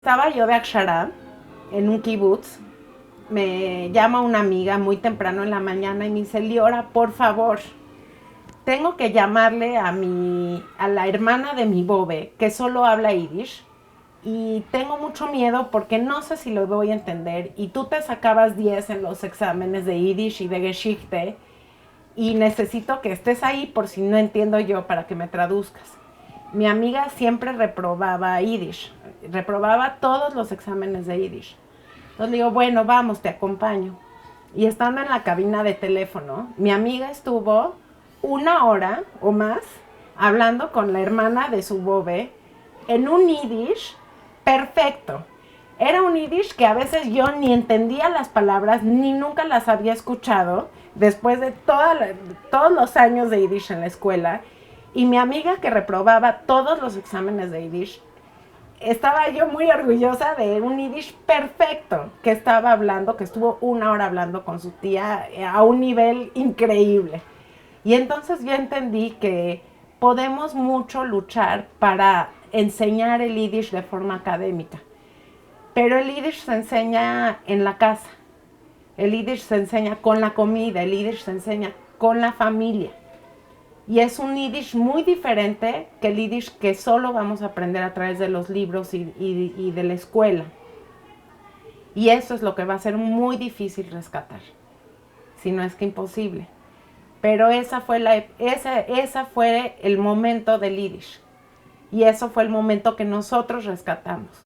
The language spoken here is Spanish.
Estaba yo de Akshara en un kibutz. Me llama una amiga muy temprano en la mañana y me dice: Liora, por favor, tengo que llamarle a la hermana de mi bobe, que solo habla yiddish, y tengo mucho miedo porque no sé si lo voy a entender, y tú te sacabas 10 en los exámenes de yiddish y de Geschichte, y necesito que estés ahí por si no entiendo yo para que me traduzcas. Mi amiga siempre reprobaba yiddish, reprobaba todos los exámenes de yiddish. Entonces le digo: bueno, vamos, te acompaño. Y estando en la cabina de teléfono, mi amiga estuvo 1 hora o más hablando con la hermana de su bobe en un yiddish perfecto. Era un yiddish que a veces yo ni entendía las palabras ni nunca las había escuchado después de todos los años de yiddish en la escuela. Y mi amiga, que reprobaba todos los exámenes de yiddish, estaba yo muy orgullosa de un yiddish perfecto que estaba hablando, que estuvo 1 hora hablando con su tía a un nivel increíble. Y entonces yo entendí que podemos mucho luchar para enseñar el yiddish de forma académica, pero el yiddish se enseña en la casa, el yiddish se enseña con la comida, el yiddish se enseña con la familia. Y es un yiddish muy diferente que el yiddish que solo vamos a aprender a través de los libros y de la escuela. Y eso es lo que va a ser muy difícil rescatar, si no es que imposible. Pero esa fue el momento del yiddish. Y eso fue el momento que nosotros rescatamos.